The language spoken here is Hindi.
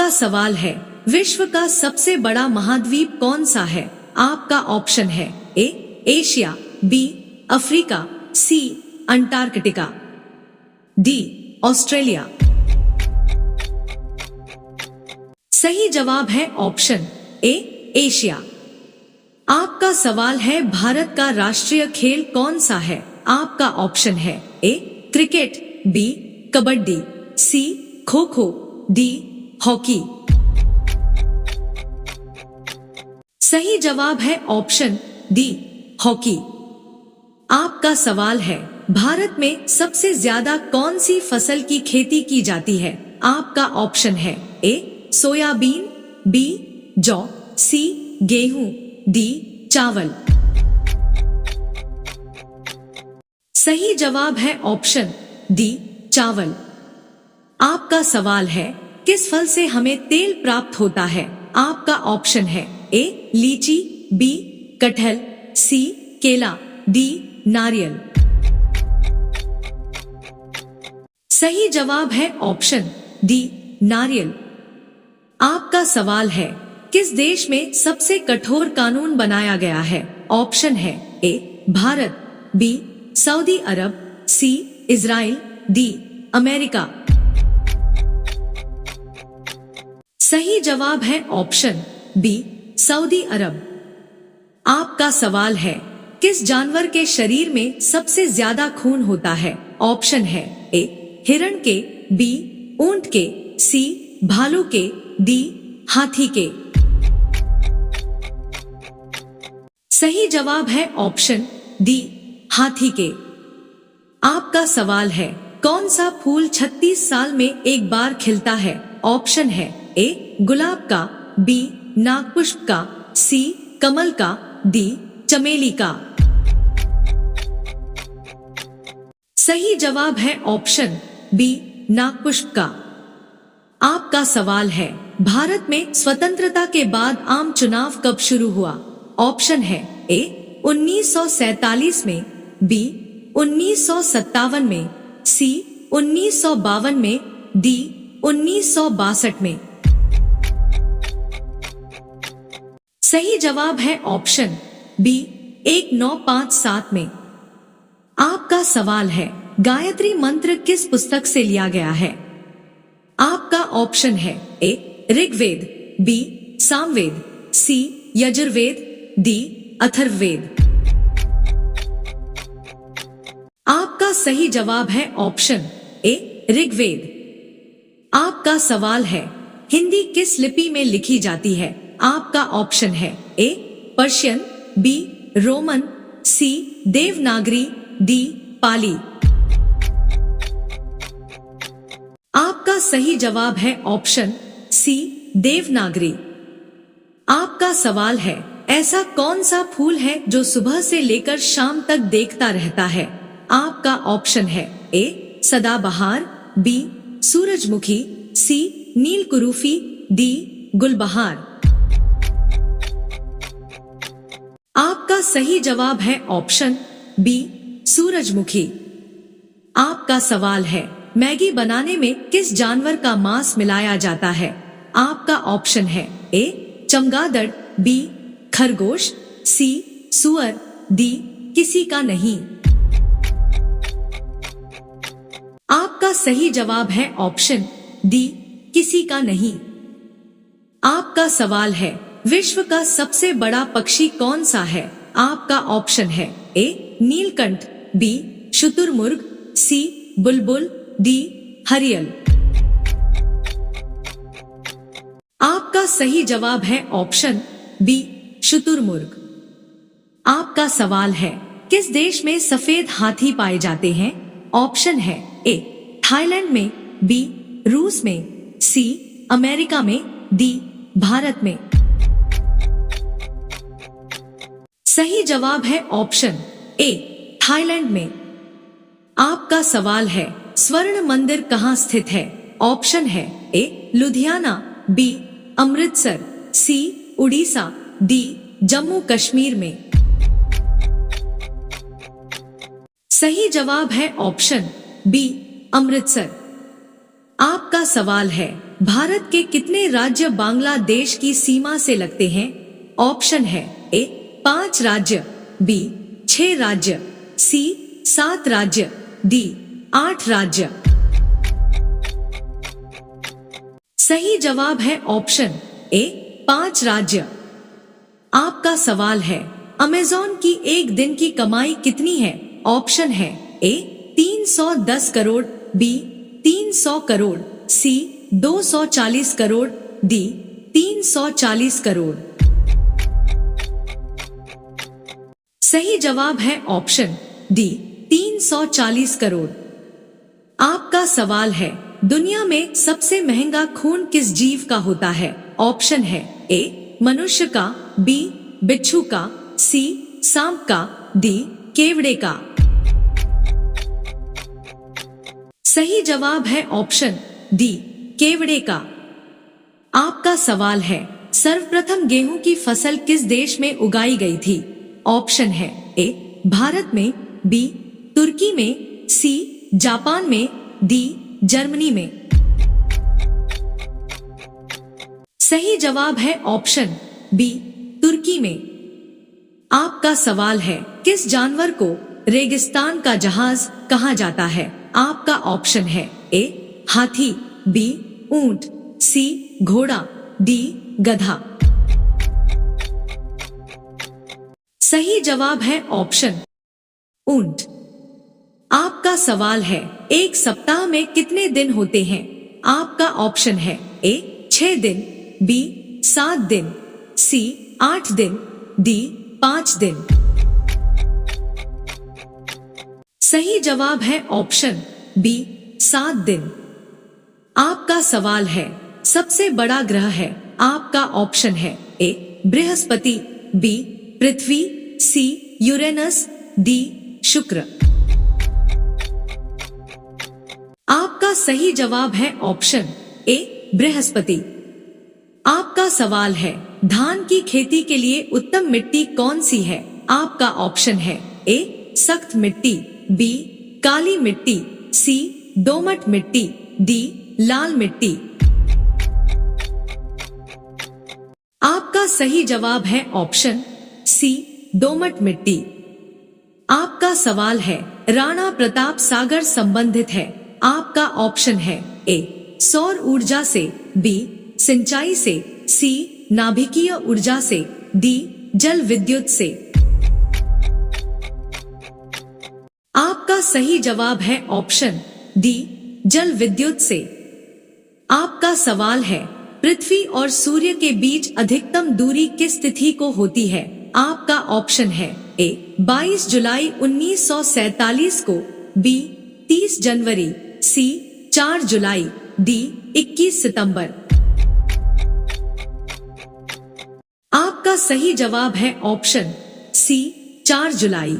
आपका सवाल है, विश्व का सबसे बड़ा महाद्वीप कौन सा है? आपका ऑप्शन है A Asia, B Africa, C Antarctica, D Australia. सही जवाब है ऑप्शन ए एशिया। आपका सवाल है, भारत का राष्ट्रीय खेल कौन सा है? आपका ऑप्शन है ए क्रिकेट, बी कबड्डी, सी खो खो, डी हॉकी। सही जवाब है ऑप्शन डी हॉकी। आपका सवाल है, भारत में सबसे ज्यादा कौन सी फसल की खेती की जाती है? आपका ऑप्शन है ए सोयाबीन, बी जौ, सी गेहूं, डी चावल। सही जवाब है ऑप्शन डी चावल। आपका सवाल है, किस फल से हमें तेल प्राप्त होता है? आपका ऑप्शन है ए लीची, बी कटहल, सी केला, डी नारियल। सही जवाब है ऑप्शन डी नारियल। आपका सवाल है, किस देश में सबसे कठोर कानून बनाया गया है? ऑप्शन है ए भारत, बी सऊदी अरब, सी इजराइल, डी अमेरिका। सही जवाब है ऑप्शन बी सऊदी अरब। आपका सवाल है, किस जानवर के शरीर में सबसे ज्यादा खून होता है? ऑप्शन है ए हिरण के, बी ऊंट के, सी भालू के, डी हाथी के। सही जवाब है ऑप्शन डी हाथी के। आपका सवाल है, कौन सा फूल 36 साल में एक बार खिलता है? ऑप्शन है ए गुलाब का, बी नागपुष्प का, सी कमल का, डी चमेली का। सही जवाब है ऑप्शन बी नागपुष्प का। आपका सवाल है, भारत में स्वतंत्रता के बाद आम चुनाव कब शुरू हुआ? ऑप्शन है ए 1947 में, बी 1957 में, सी 1952 में, डी 1962 में। सही जवाब है ऑप्शन बी 1957 में। आपका सवाल है, गायत्री मंत्र किस पुस्तक से लिया गया है? आपका ऑप्शन है ए ऋग्वेद, बी सामवेद, सी यजुर्वेद, डी अथर्ववेद। आपका सही जवाब है ऑप्शन ए ऋग्वेद। आपका सवाल है, हिंदी किस लिपि में लिखी जाती है? आपका ऑप्शन है ए पर्शियन, बी रोमन, सी देवनागरी, डी पाली। आपका सही जवाब है ऑप्शन सी देवनागरी। आपका सवाल है, ऐसा कौन सा फूल है जो सुबह से लेकर शाम तक देखता रहता है? आपका ऑप्शन है ए सदाबहार, बी सूरजमुखी, सी नीलकुरूफी, डी गुलबहार। आपका सही जवाब है ऑप्शन बी सूरजमुखी। आपका सवाल है, मैगी बनाने में किस जानवर का मांस मिलाया जाता है? आपका ऑप्शन है ए चमगादड़, बी खरगोश, सी सुअर, डी किसी का नहीं। आपका सही जवाब है ऑप्शन डी किसी का नहीं। आपका सवाल है, विश्व का सबसे बड़ा पक्षी कौन सा है? आपका ऑप्शन है ए नीलकंठ, बी शुतुरमुर्ग, सी बुलबुल, डी हरियल। आपका सही जवाब है ऑप्शन बी शुतुरमुर्ग। आपका सवाल है, किस देश में सफेद हाथी पाए जाते हैं? ऑप्शन है ए थाईलैंड में, बी रूस में, सी अमेरिका में, डी भारत में। सही जवाब है ऑप्शन ए थाईलैंड में। आपका सवाल है, स्वर्ण मंदिर कहाँ स्थित है? ऑप्शन है ए लुधियाना, बी अमृतसर, सी उड़ीसा, डी जम्मू कश्मीर में। सही जवाब है ऑप्शन बी अमृतसर। आपका सवाल है, भारत के कितने राज्य बांग्लादेश की सीमा से लगते हैं? ऑप्शन है ए 5 राज्य, बी 6 राज्य, सी 7 राज्य, डी 8 राज्य। सही जवाब है ऑप्शन ए 5 राज्य। आपका सवाल है, अमेज़न की एक दिन की कमाई कितनी है? ऑप्शन है ए 310 करोड़, बी 300 करोड़, सी 240 करोड़, डी 340 करोड़। सही जवाब है ऑप्शन डी 340 करोड़। आपका सवाल है, दुनिया में सबसे महंगा खून किस जीव का होता है? ऑप्शन है ए मनुष्य का, बी बिच्छू का, सी सांप का, डी केवड़े का। सही जवाब है ऑप्शन डी केवड़े का। आपका सवाल है, सर्वप्रथम गेहूं की फसल किस देश में उगाई गई थी? ऑप्शन है ए भारत में, बी तुर्की में, सी जापान में, डी जर्मनी में। सही जवाब है ऑप्शन बी तुर्की में। आपका सवाल है, किस जानवर को रेगिस्तान का जहाज कहा जाता है? आपका ऑप्शन है ए हाथी, बी ऊंट, सी घोड़ा, डी गधा। सही जवाब है ऑप्शन ऊंट। आपका सवाल है, एक सप्ताह में कितने दिन होते हैं? आपका ऑप्शन है ए 6 दिन, बी 7 दिन, सी 8 दिन, डी 5 दिन। सही जवाब है ऑप्शन बी 7 दिन। आपका सवाल है, सबसे बड़ा ग्रह है? आपका ऑप्शन है ए बृहस्पति, बी पृथ्वी, सी यूरेनस, डी शुक्र। आपका सही जवाब है ऑप्शन ए बृहस्पति। आपका सवाल है, धान की खेती के लिए उत्तम मिट्टी कौन सी है? आपका ऑप्शन है ए सख्त मिट्टी, बी काली मिट्टी, सी दोमट मिट्टी, डी लाल मिट्टी। आपका सही जवाब है ऑप्शन सी दोमट मिट्टी। आपका सवाल है, राणा प्रताप सागर संबंधित है? आपका ऑप्शन है ए सौर ऊर्जा से, बी सिंचाई से, सी नाभिकीय ऊर्जा से, डी जल विद्युत से। आपका सही जवाब है ऑप्शन डी जल विद्युत से। आपका सवाल है, पृथ्वी और सूर्य के बीच अधिकतम दूरी किस तिथि को होती है? आपका ऑप्शन है ए 22 जुलाई 1947 को, बी 30 जनवरी, सी 4 जुलाई, डी 21 सितंबर। आपका सही जवाब है ऑप्शन सी 4 जुलाई।